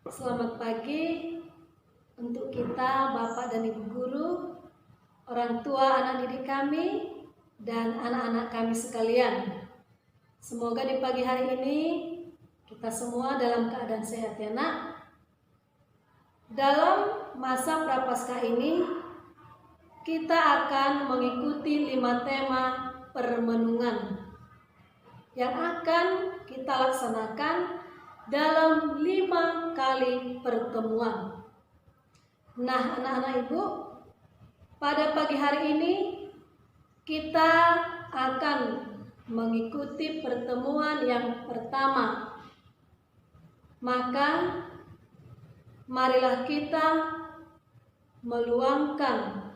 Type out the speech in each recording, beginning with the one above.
Selamat pagi untuk kita Bapak dan Ibu Guru, orang tua anak didik kami, dan anak-anak kami sekalian. Semoga di pagi hari ini kita semua dalam keadaan sehat ya nak. Dalam masa Prapaskah ini kita akan mengikuti 5 tema permenungan yang akan kita laksanakan dalam 5 kali pertemuan. Nah, anak-anak ibu, pada pagi hari ini kita akan mengikuti pertemuan yang pertama. Maka marilah kita meluangkan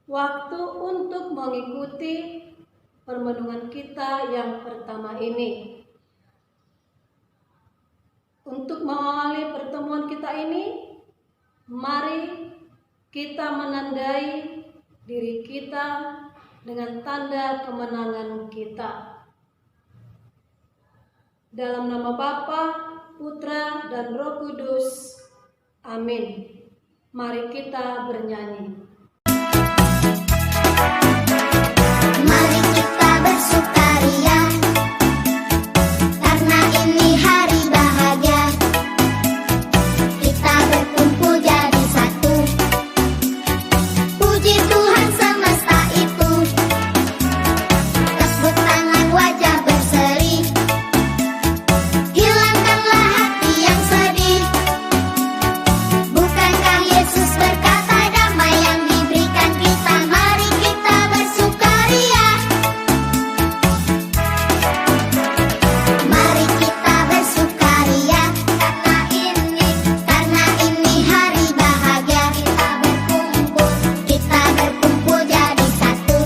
waktu untuk mengikuti permenungan kita yang pertama ini. Untuk mengawali pertemuan kita ini, mari kita menandai diri kita dengan tanda kemenangan kita. Dalam nama Bapa, Putra, dan Roh Kudus. Amin. Mari kita bernyanyi. Mari kita bersukaria, karena ini hari bahagia. Kita berkumpul jadi satu, puji Tuhan semesta itu. Tepuk tangan wajah berseri, hilangkanlah hati yang sedih. Bukankah Yesus berkata damai yang diberikan kita? Mari kita bersukaria. Mari kita bersukaria, karena ini hari bahagia. Kita berkumpul jadi satu,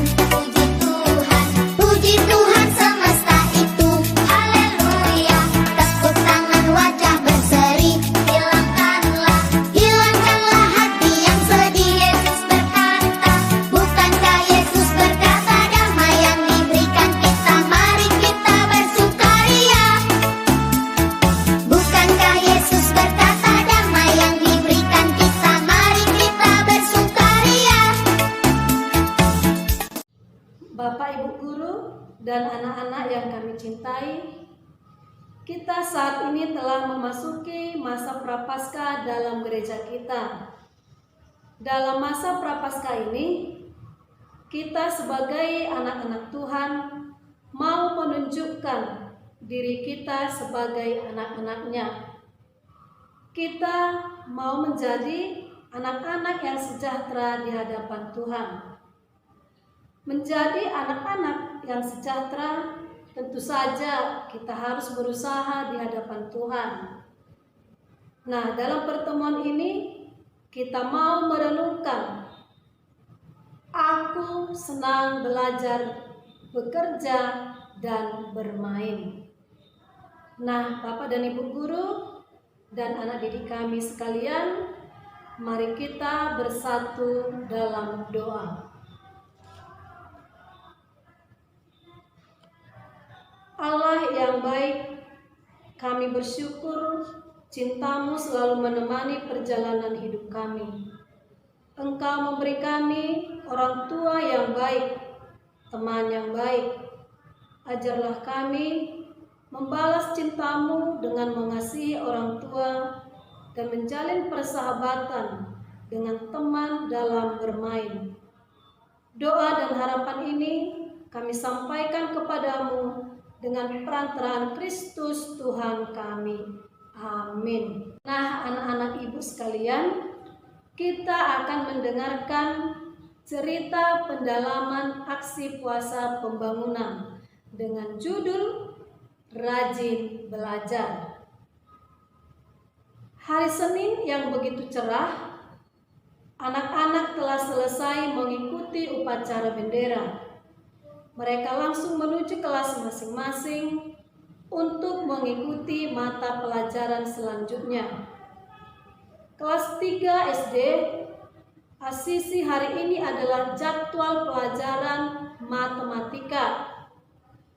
puji Tuhan semesta itu. Haleluya. Tepuk tangan wajah berseri, hilangkanlah hati yang sedih. Yesus berkata, bukankah Yesus berkata damai yang diberikan kita? Mari kita bersukaria. Bukankah Yesus berkata damai yang diberikan kita? Mari kita bersukaria. Bapak, Ibu Guru, dan anak-anak yang kami cintai, kita saat ini telah memasuki masa Prapaskah dalam gereja kita. Dalam masa Prapaskah ini, kita sebagai anak-anak Tuhan mau menunjukkan diri kita sebagai anak-anaknya. Kita mau menjadi anak-anak yang sejahtera di hadapan Tuhan. Menjadi anak-anak yang sejahtera, tentu saja kita harus berusaha di hadapan Tuhan. Nah, dalam pertemuan ini kita mau merenungkan, aku senang belajar, bekerja, dan bermain. Nah, Bapak dan Ibu Guru dan anak didik kami sekalian, mari kita bersatu dalam doa. Allah yang baik, kami bersyukur cinta-Mu selalu menemani perjalanan hidup kami. Engkau memberi kami orang tua yang baik, teman yang baik. Ajarlah kami membalas cinta-Mu dengan mengasihi orang tua dan menjalin persahabatan dengan teman dalam bermain. Doa dan harapan ini kami sampaikan kepadamu dengan perantaraan Kristus Tuhan kami. Amin. Nah, anak-anak ibu sekalian, kita akan mendengarkan cerita pendalaman aksi puasa pembangunan dengan judul Rajin Belajar. Hari Senin yang begitu cerah, anak-anak telah selesai mengikuti upacara bendera. Mereka langsung menuju kelas masing-masing untuk mengikuti mata pelajaran selanjutnya. Kelas 3 SD, Asisi hari ini adalah jadwal pelajaran matematika,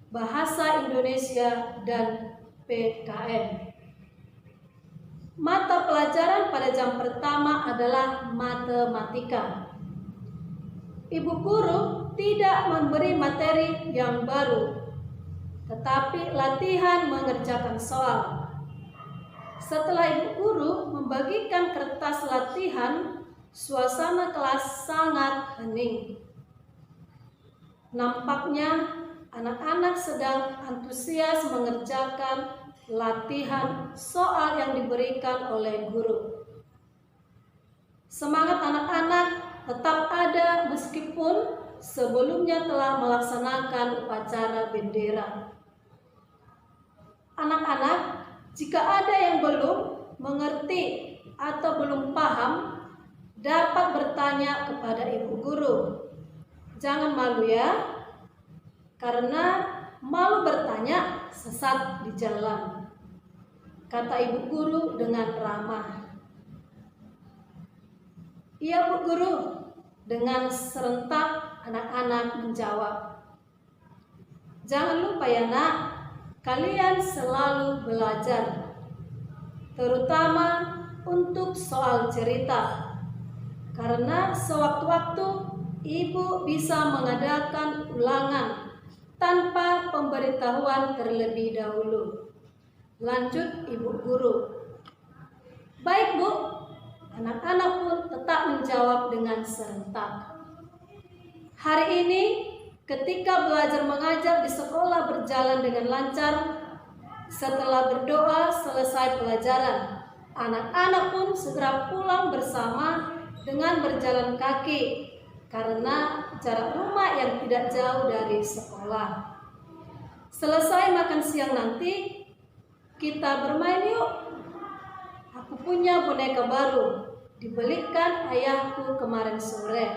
bahasa Indonesia, dan PKN. Mata pelajaran pada jam pertama adalah matematika. Ibu guru tidak memberi materi yang baru, tetapi latihan mengerjakan soal. Setelah ibu guru membagikan kertas latihan, suasana kelas sangat hening. Nampaknya anak-anak sedang antusias mengerjakan latihan soal yang diberikan oleh guru. Semangat anak-anak tetap ada meskipun sebelumnya telah melaksanakan upacara bendera. Anak-anak, jika ada yang belum mengerti atau belum paham, dapat bertanya kepada ibu guru. Jangan malu ya, karena malu bertanya sesat di jalan, kata ibu guru dengan ramah. Iya Bu Guru, dengan serentak anak-anak menjawab. Jangan lupa ya nak, kalian selalu belajar, terutama untuk soal cerita. Karena sewaktu-waktu ibu bisa mengadakan ulangan tanpa pemberitahuan terlebih dahulu. Lanjut ibu guru. Baik Bu, anak-anak pun tetap menjawab dengan serentak. Hari ini ketika belajar mengajar di sekolah berjalan dengan lancar, setelah berdoa selesai pelajaran, anak-anak pun segera pulang bersama dengan berjalan kaki karena jarak rumah yang tidak jauh dari sekolah. Selesai makan siang nanti, kita bermain yuk. Aku punya boneka baru, dibelikan ayahku kemarin sore.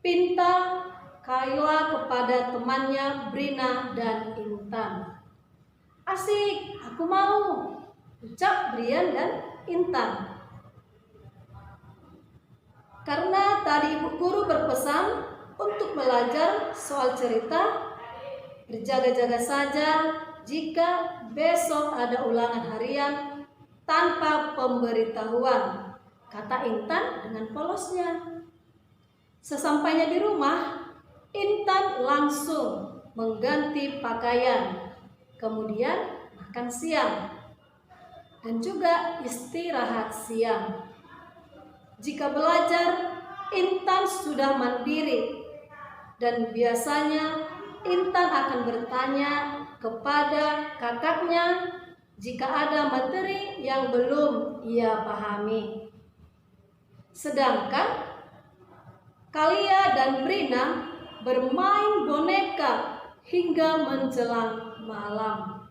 Pinta Kayla kepada temannya Brina dan Intan. Asik, aku mau, ucap Brian dan Intan. Karena tadi ibu guru berpesan untuk belajar soal cerita, berjaga-jaga saja jika besok ada ulangan harian tanpa pemberitahuan, kata Intan dengan polosnya. Sesampainya di rumah, Intan langsung mengganti pakaian, kemudian makan siang, dan juga istirahat siang. Jika belajar, Intan sudah mandiri, dan biasanya Intan akan bertanya kepada kakaknya jika ada materi yang belum ia pahami. Sedangkan Kalia dan Brina bermain boneka hingga menjelang malam.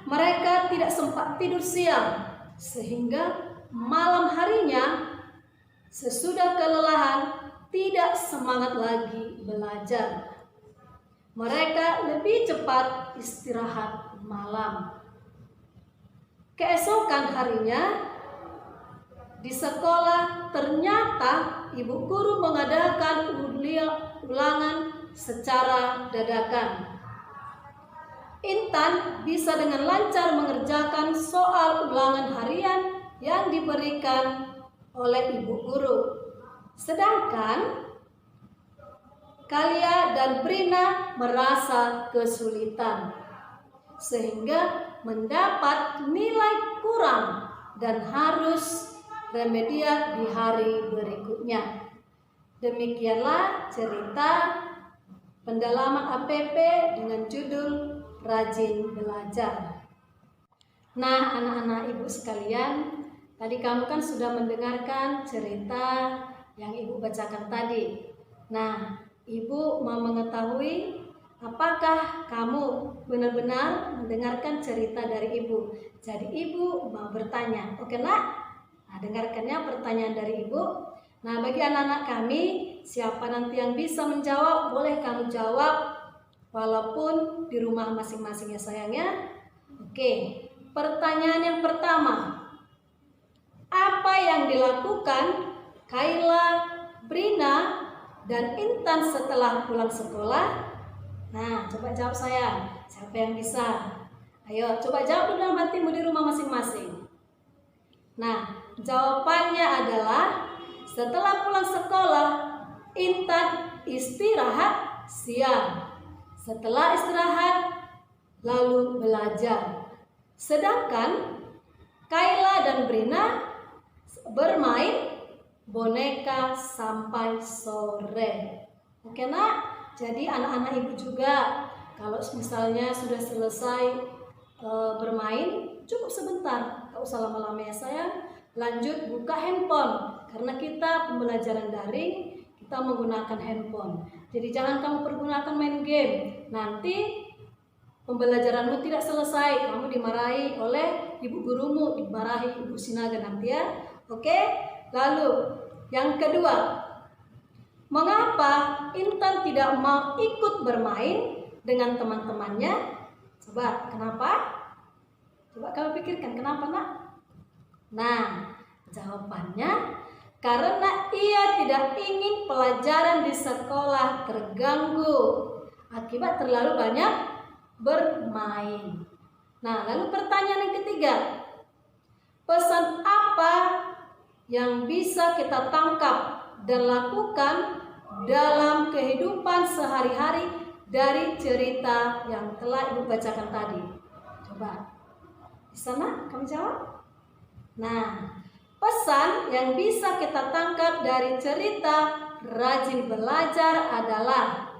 Mereka tidak sempat tidur siang, sehingga malam harinya sesudah kelelahan tidak semangat lagi belajar. Mereka lebih cepat istirahat malam. Keesokan harinya di sekolah ternyata ibu guru mengadakan ulangan secara dadakan. Intan bisa dengan lancar mengerjakan soal ulangan harian yang diberikan oleh ibu guru. Sedangkan Kalia dan Brina merasa kesulitan sehingga mendapat nilai kurang dan harus remedial di hari berikutnya. Demikianlah cerita pendalaman APP dengan judul Rajin Belajar. Nah, anak-anak ibu sekalian, tadi kamu kan sudah mendengarkan cerita yang ibu bacakan tadi. Nah, ibu mau mengetahui apakah kamu benar-benar mendengarkan cerita dari ibu. Jadi ibu mau bertanya, oke nak? Nah, dengarkannya pertanyaan dari ibu. Nah, bagi anak-anak kami, siapa nanti yang bisa menjawab, boleh kamu jawab walaupun di rumah masing-masing ya sayangnya. Oke, pertanyaan yang pertama. Apa yang dilakukan Kaila, Brina, dan Intan setelah pulang sekolah? Nah, coba jawab sayang. Siapa yang bisa? Ayo, coba jawab dulu dalam hatimu di rumah masing-masing. Nah, jawabannya adalah setelah pulang sekolah, Intan istirahat siang. Setelah istirahat, lalu belajar. Sedangkan Kayla dan Brina bermain boneka sampai sore. Oke nak? Jadi anak-anak ibu juga kalau misalnya sudah selesai bermain, cukup sebentar, gak usah lama-lama ya sayang. Lanjut buka handphone, karena kita pembelajaran daring, kita menggunakan handphone. Jadi jangan kamu pergunakan main game. Nanti pembelajaranmu tidak selesai, kamu dimarahi oleh ibu gurumu, dimarahi ibu Sinaga nanti ya. Oke? Lalu yang kedua, mengapa Intan tidak mau ikut bermain dengan teman-temannya? Coba, kenapa? Coba kamu pikirkan, kenapa nak? Nah, jawabannya karena ia tidak ingin pelajaran di sekolah terganggu akibat terlalu banyak bermain. Nah, lalu pertanyaan yang ketiga, pesan apa yang bisa kita tangkap dan lakukan dalam kehidupan sehari-hari dari cerita yang telah ibu bacakan tadi? Coba, di sana kamu jawab. Nah, pesan yang bisa kita tangkap dari cerita rajin belajar adalah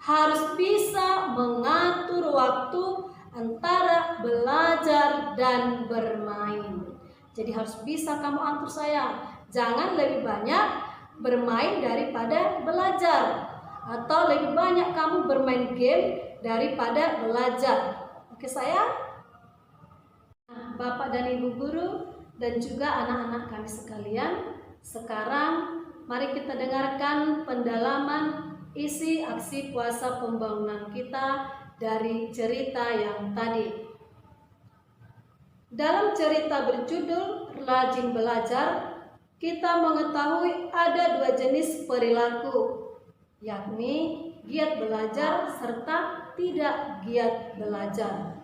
harus bisa mengatur waktu antara belajar dan bermain. Jadi harus bisa kamu atur sayang. Jangan lebih banyak bermain daripada belajar, atau lebih banyak kamu bermain game daripada belajar. Oke sayang? Bapak dan Ibu guru dan juga anak-anak kami sekalian, sekarang mari kita dengarkan pendalaman isi aksi puasa pembangunan kita dari cerita yang tadi. Dalam cerita berjudul Rajin Belajar, kita mengetahui ada dua jenis perilaku, yakni giat belajar serta tidak giat belajar.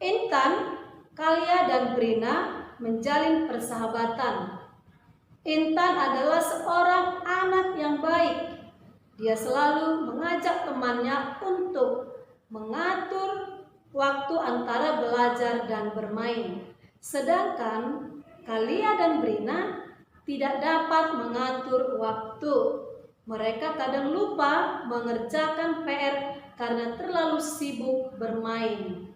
Intan, Kayla dan Brina menjalin persahabatan. Intan adalah seorang anak yang baik. Dia selalu mengajak temannya untuk mengatur waktu antara belajar dan bermain. Sedangkan Kayla dan Brina tidak dapat mengatur waktu. Mereka kadang lupa mengerjakan PR karena terlalu sibuk bermain.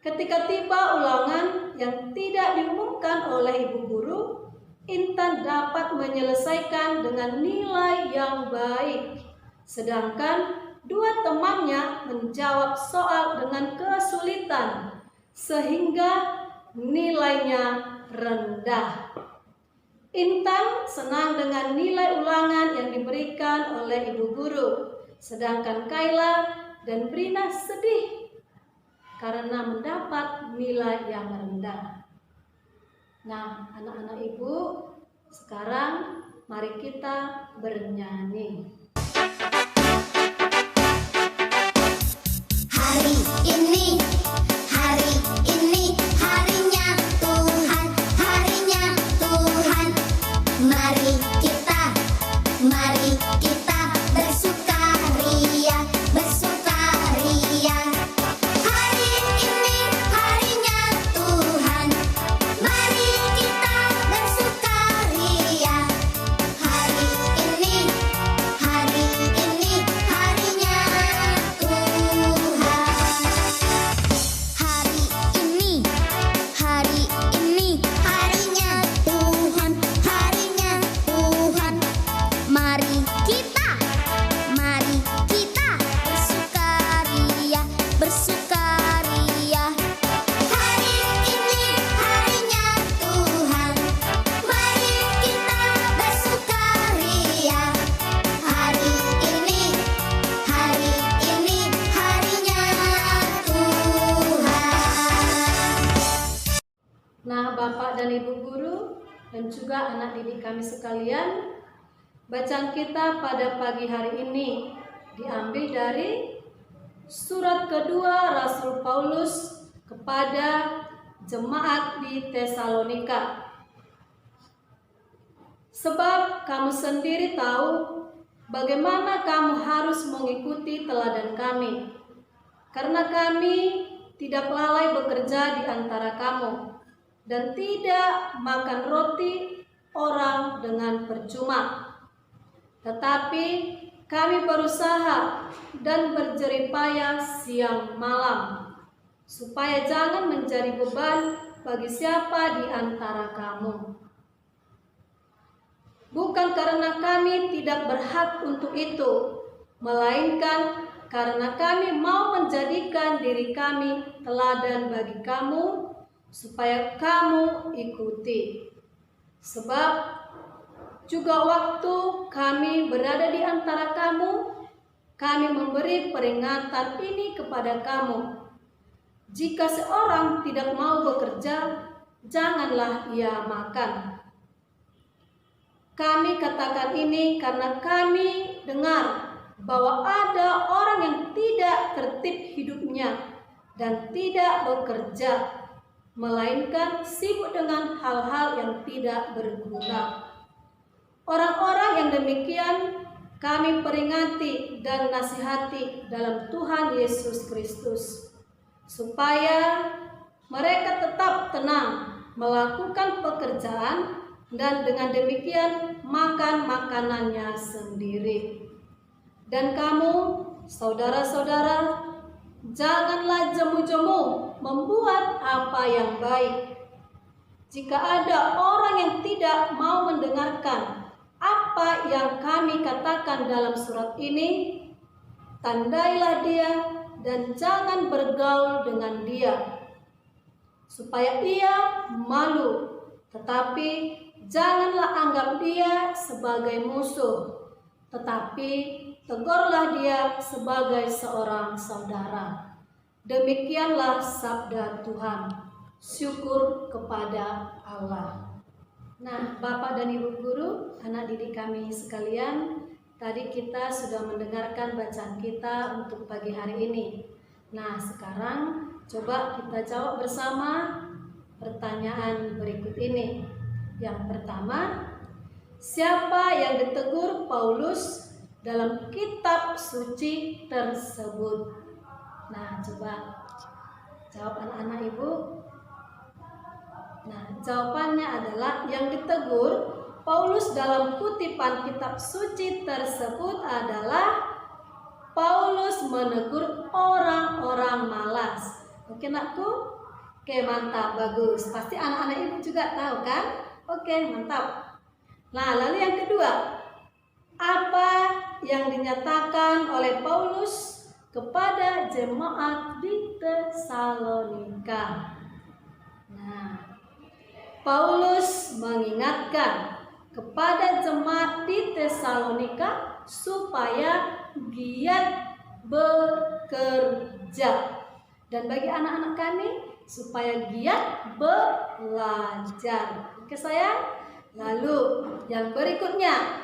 Ketika tiba ulangan yang tidak diumumkan oleh ibu guru, Intan dapat menyelesaikan dengan nilai yang baik. Sedangkan dua temannya menjawab soal dengan kesulitan, sehingga nilainya rendah. Intan senang dengan nilai ulangan yang diberikan oleh ibu guru, sedangkan Kayla dan Brina sedih karena mendapat nilai yang rendah. Nah, anak-anak ibu, sekarang mari kita bernyanyi. Hari ini harinya Tuhan, harinya Tuhan. Mari kita bersukaria, bersukaria. Hari ini harinya Tuhan, mari kita bersukaria. Hari ini harinya Tuhan. Hari ini harinya Tuhan, harinya Tuhan. Mari kita bersukaria, bersukaria. Hari ini harinya Tuhan, mari kita bersukaria. Hari ini harinya Tuhan. Nah, Bapak dan Ibu guru dan juga anak didik kami sekalian, bacaan kita pada pagi hari ini diambil dari surat kedua Rasul Paulus kepada jemaat di Tesalonika. Sebab kamu sendiri tahu bagaimana kamu harus mengikuti teladan kami, karena kami tidak lalai bekerja di antara kamu, dan tidak makan roti orang dengan percuma. Tetapi kami berusaha dan berjeripaya siang malam, supaya jangan menjadi beban bagi siapa di antara kamu. Bukan karena kami tidak berhak untuk itu, melainkan karena kami mau menjadikan diri kami teladan bagi kamu, supaya kamu ikuti. Sebab juga waktu kami berada di antara kamu, kami memberi peringatan ini kepada kamu. Jika seorang tidak mau bekerja, janganlah ia makan. Kami katakan ini karena kami dengar bahwa ada orang yang tidak tertib hidupnya dan tidak bekerja, melainkan sibuk dengan hal-hal yang tidak berguna. Orang-orang yang demikian kami peringati dan nasihati dalam Tuhan Yesus Kristus, supaya mereka tetap tenang melakukan pekerjaan dan dengan demikian makan makanannya sendiri. Dan kamu, saudara-saudara, janganlah jemu-jemu membuat apa yang baik. Jika ada orang yang tidak mau mendengarkan apa yang kami katakan dalam surat ini, tandailah dia dan jangan bergaul dengan dia, supaya ia malu. Tetapi janganlah anggap dia sebagai musuh, tetapi tegurlah dia sebagai seorang saudara. Demikianlah sabda Tuhan. Syukur kepada Allah. Nah, Bapak dan Ibu guru, anak didik kami sekalian, tadi kita sudah mendengarkan bacaan kita untuk pagi hari ini. Nah, sekarang coba kita jawab bersama pertanyaan berikut ini. Yang pertama, siapa yang ditegur Paulus dalam kitab suci tersebut? Nah, coba jawab anak-anak Ibu. Nah, jawabannya adalah yang ditegur Paulus dalam kutipan kitab suci tersebut adalah Paulus menegur orang-orang malas. Oke, nakku? Oke, mantap, bagus. Pasti anak-anak Ibu juga tahu kan? Oke, mantap. Nah, lalu yang kedua, apa yang dinyatakan oleh Paulus kepada jemaat di Tesalonika? Nah, Paulus mengingatkan kepada jemaat di Tesalonika supaya giat bekerja. Dan bagi anak-anak kami, supaya giat belajar. Oke sayang? Lalu yang berikutnya,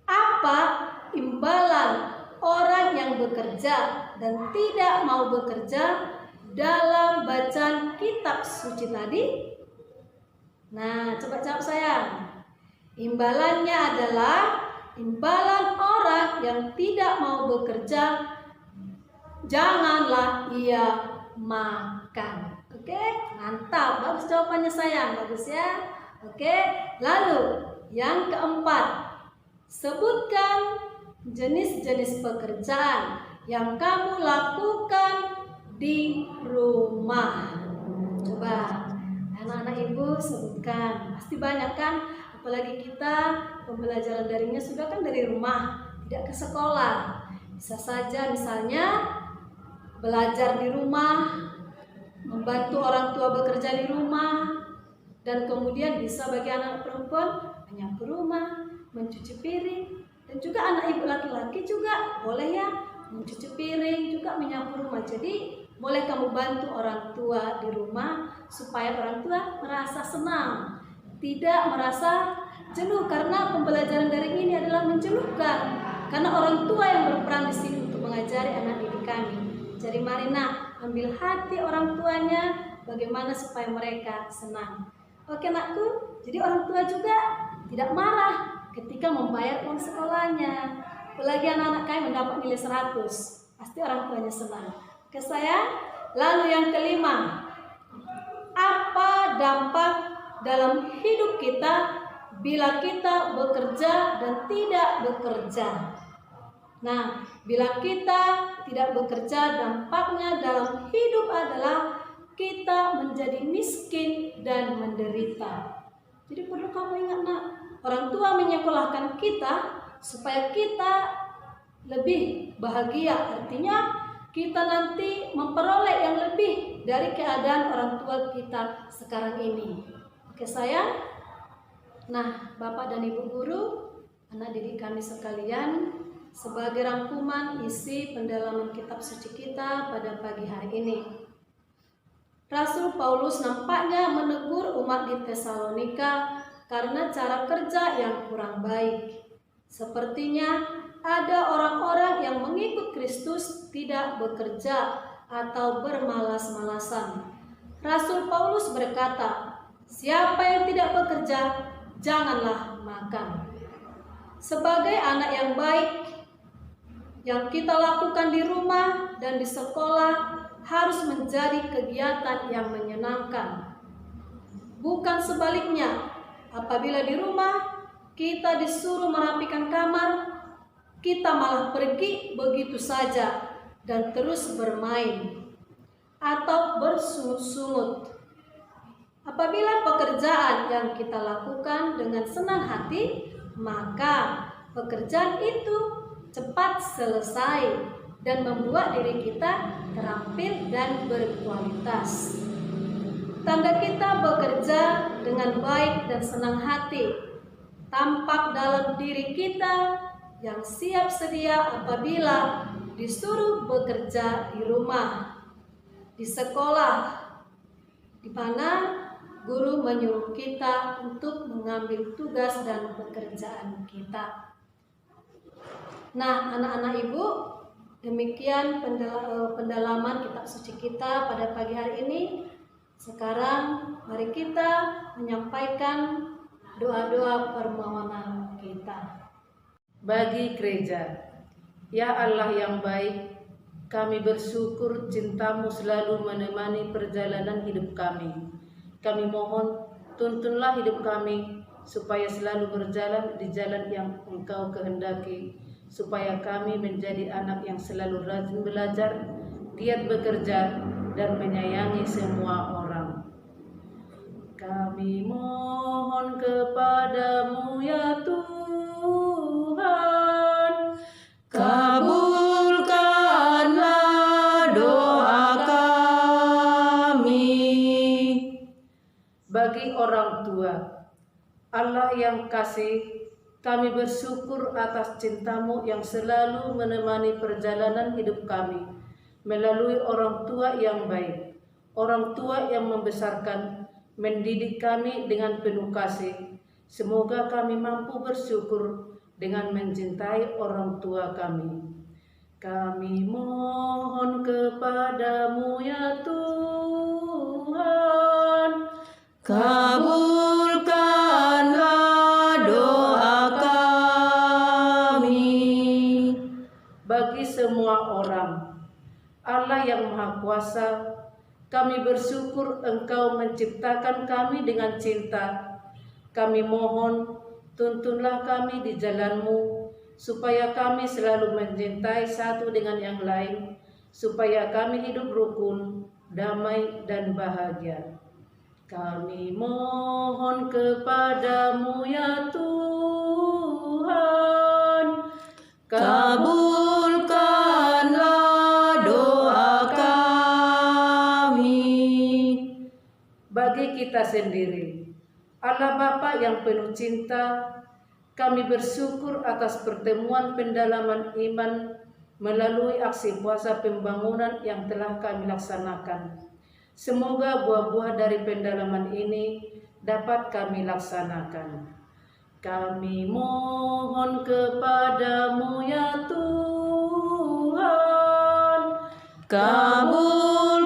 apa imbalan orang yang bekerja dan tidak mau bekerja dalam bacaan kitab suci tadi? Nah, coba jawab sayang. Imbalannya adalah imbalan orang yang tidak mau bekerja, janganlah ia makan. Oke, mantap, bagus jawabannya sayang, bagus ya. Oke, lalu yang keempat, sebutkan jenis-jenis pekerjaan yang kamu lakukan di rumah. Coba anak-anak Ibu sebutkan, pasti banyak kan, apalagi kita pembelajaran daringnya sudah kan dari rumah, tidak ke sekolah. Bisa saja misalnya belajar di rumah, membantu orang tua bekerja di rumah, dan kemudian bisa bagi anak perempuan menyapu rumah, mencuci piring, dan juga anak ibu laki-laki juga boleh ya mencuci piring, juga menyapu rumah. Jadi boleh kamu bantu orang tua di rumah supaya orang tua merasa senang, tidak merasa jenuh, karena pembelajaran daring ini adalah menjenuhkan. Karena orang tua yang berperan di sini untuk mengajari anak didik kami. Jadi mari nak, ambil hati orang tuanya, bagaimana supaya mereka senang. Oke nakku, jadi orang tua juga tidak marah ketika membayar uang sekolahnya. Apalagi anak-anak kami mendapat nilai 100, pasti orang tuanya senang. Oke sayang, lalu yang kelima, apa dampak dalam hidup kita bila kita bekerja dan tidak bekerja? Nah, bila kita tidak bekerja, dampaknya dalam hidup adalah kita menjadi miskin dan menderita. Jadi perlu kamu ingat nak, orang tua menyekolahkan kita supaya kita lebih bahagia. Artinya kita nanti memperoleh yang lebih dari keadaan orang tua kita sekarang ini. Oke sayang. Nah, Bapak dan Ibu guru, anak didik kami sekalian, sebagai rangkuman isi pendalaman kitab suci kita pada pagi hari ini, Rasul Paulus nampaknya menegur umat di Tesalonika karena cara kerja yang kurang baik. Sepertinya ada orang-orang yang mengikut Kristus tidak bekerja atau bermalas-malasan. Rasul Paulus berkata, "Siapa yang tidak bekerja, janganlah makan." Sebagai anak yang baik, yang kita lakukan di rumah dan di sekolah harus menjadi kegiatan yang menyenangkan. Bukan sebaliknya, apabila di rumah kita disuruh merapikan kamar, kita malah pergi begitu saja dan terus bermain atau bersungut-sungut. Apabila pekerjaan yang kita lakukan dengan senang hati, maka pekerjaan itu cepat selesai dan membuat diri kita terampil dan berkualitas. Tanda kita bekerja dengan baik dan senang hati tampak dalam diri kita yang siap sedia apabila disuruh bekerja di rumah, di sekolah, di mana guru menyuruh kita untuk mengambil tugas dan pekerjaan kita. Nah, anak-anak ibu, demikian pendalaman kitab suci kita pada pagi hari ini. Sekarang mari kita menyampaikan doa-doa permohonan kita. Bagi gereja, ya Allah yang baik, kami bersyukur cinta-Mu selalu menemani perjalanan hidup kami. Kami mohon tuntunlah hidup kami supaya selalu berjalan di jalan yang Engkau kehendaki, supaya kami menjadi anak yang selalu rajin belajar, giat bekerja, dan menyayangi semua orang. Kami mohon kepadamu ya Tuhan, kabulkanlah doa kami. Bagi orang tua, Allah yang kasih, kami bersyukur atas cinta-Mu yang selalu menemani perjalanan hidup kami melalui orang tua yang baik, orang tua yang membesarkan, mendidik kami dengan penuh kasih. Semoga kami mampu bersyukur dengan mencintai orang tua kami. Kami mohon kepadamu ya Tuhan, kabulkanlah doa kami. Bagi semua orang, Allah yang Maha Kuasa, kami bersyukur Engkau menciptakan kami dengan cinta. Kami mohon, tuntunlah kami di jalan-Mu, supaya kami selalu mencintai satu dengan yang lain, supaya kami hidup rukun, damai, dan bahagia. Kami mohon kepadamu ya Tuhan, kabulkanlah doa kami. Bagi kita sendiri, Allah Bapa yang penuh cinta, kami bersyukur atas pertemuan pendalaman iman melalui aksi puasa pembangunan yang telah kami laksanakan. Semoga buah-buah dari pendalaman ini dapat kami laksanakan. Kami mohon kepadamu ya Tuhan, kabul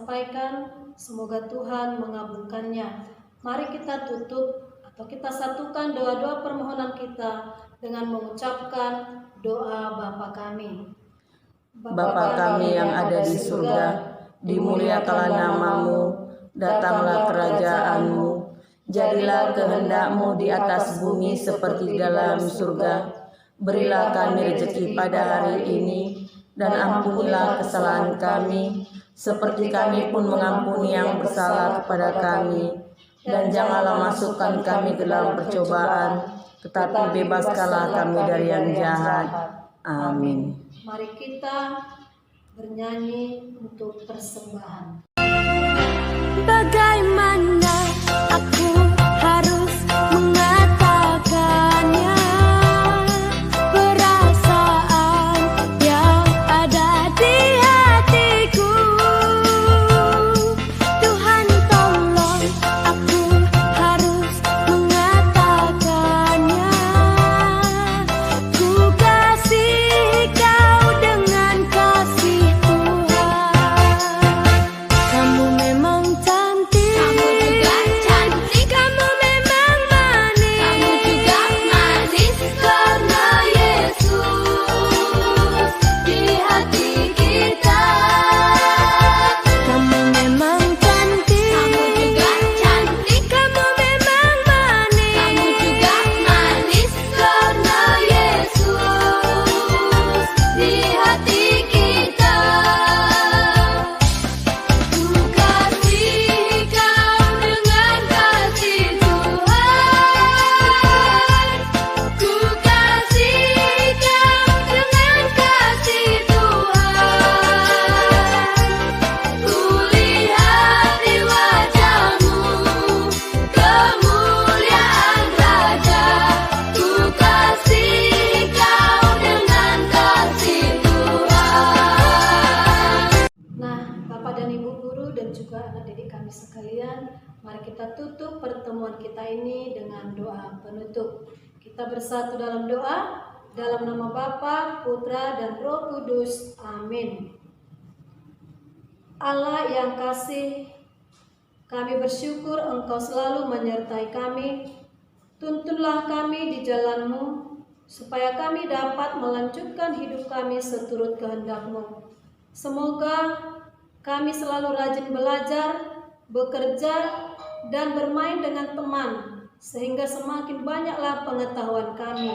sampaikan, semoga Tuhan mengabulkannya. Mari kita tutup atau kita satukan doa-doa permohonan kita dengan mengucapkan doa Bapa kami. Bapa kami yang ada di surga, dimuliakanlah namamu, datanglah kerajaanmu, jadilah kehendak-mu di atas bumi seperti di dalam surga. Berilah kami rezeki pada hari ini, dan ampunilah kesalahan kami, seperti kami pun mengampuni yang bersalah kepada kami. Dan janganlah masukkan kami ke dalam percobaan, tetapi bebaskanlah kami dari yang jahat. Amin. Mari kita bernyanyi untuk persembahan. Bagaimana aku harus mengatakannya, perasaan yang ada di hatiku. Tuhan tolong aku harus mengatakannya. Ku kasih kau dengan kasih Tuhan. Kamu memang cantik, kamu juga cantik. Kamu memang manis, kamu juga manis. Karena Yesus di hati kita. Kamu memang cantik, kamu juga cantik. Kamu memang manis, kamu juga manis. Karena Yesus di hati kita. Ku kasih kau dengan kasih Tuhan. Ku kasih kau dengan kasih Tuhan. Ku lihat di wajahmu kemuliaan Raja. Ku kasih kau dengan kasih Tuhan. Nah, Bapak dan Ibu guru dan juga anak didik kami sekalian, mari kita tutup pertemuan kita ini dengan doa penutup. Kita bersatu dalam doa, dalam nama Bapa, Putra, dan Roh Kudus. Amin. Allah yang kasih, kami bersyukur Engkau selalu menyertai kami. Tuntunlah kami di jalan-Mu, supaya kami dapat melanjutkan hidup kami seturut kehendak-Mu. Semoga kami selalu rajin belajar, bekerja, dan bermain dengan teman, sehingga semakin banyaklah pengetahuan kami.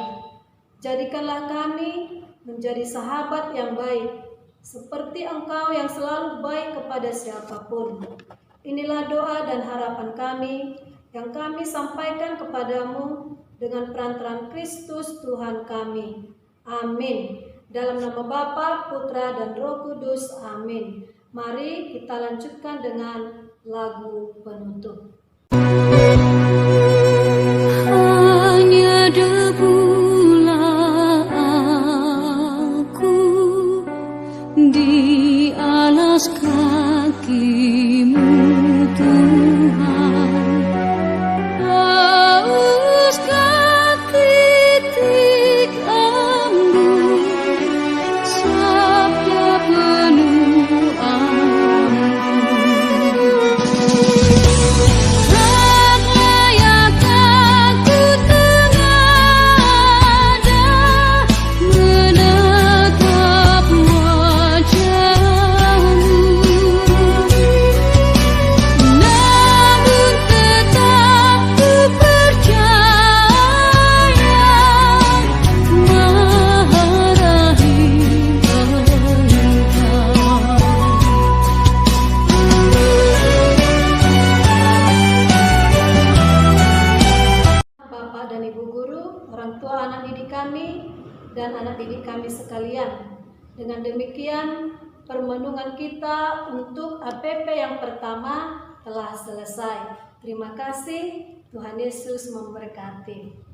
Jadikanlah kami menjadi sahabat yang baik, seperti Engkau yang selalu baik kepada siapapun. Inilah doa dan harapan kami yang kami sampaikan kepadamu dengan perantaraan Kristus Tuhan kami. Amin. Dalam nama Bapa, Putra, dan Roh Kudus. Amin. Mari kita lanjutkan dengan lagu penutup. Hanya debulah aku di alas kaki-Mu Tuhan. Hauskah titik embun sabda penuh ampun. Tak layak aku tengada menatap wajah-Mu, namun tetap ku percaya Maha Rahim Engkau. Bapak dan Ibu guru, orang tua anak didik kami, dan anak didik kami sekalian. Dengan demikian, permenungan kita untuk APP yang pertama telah selesai. Terima kasih, Tuhan Yesus memberkati.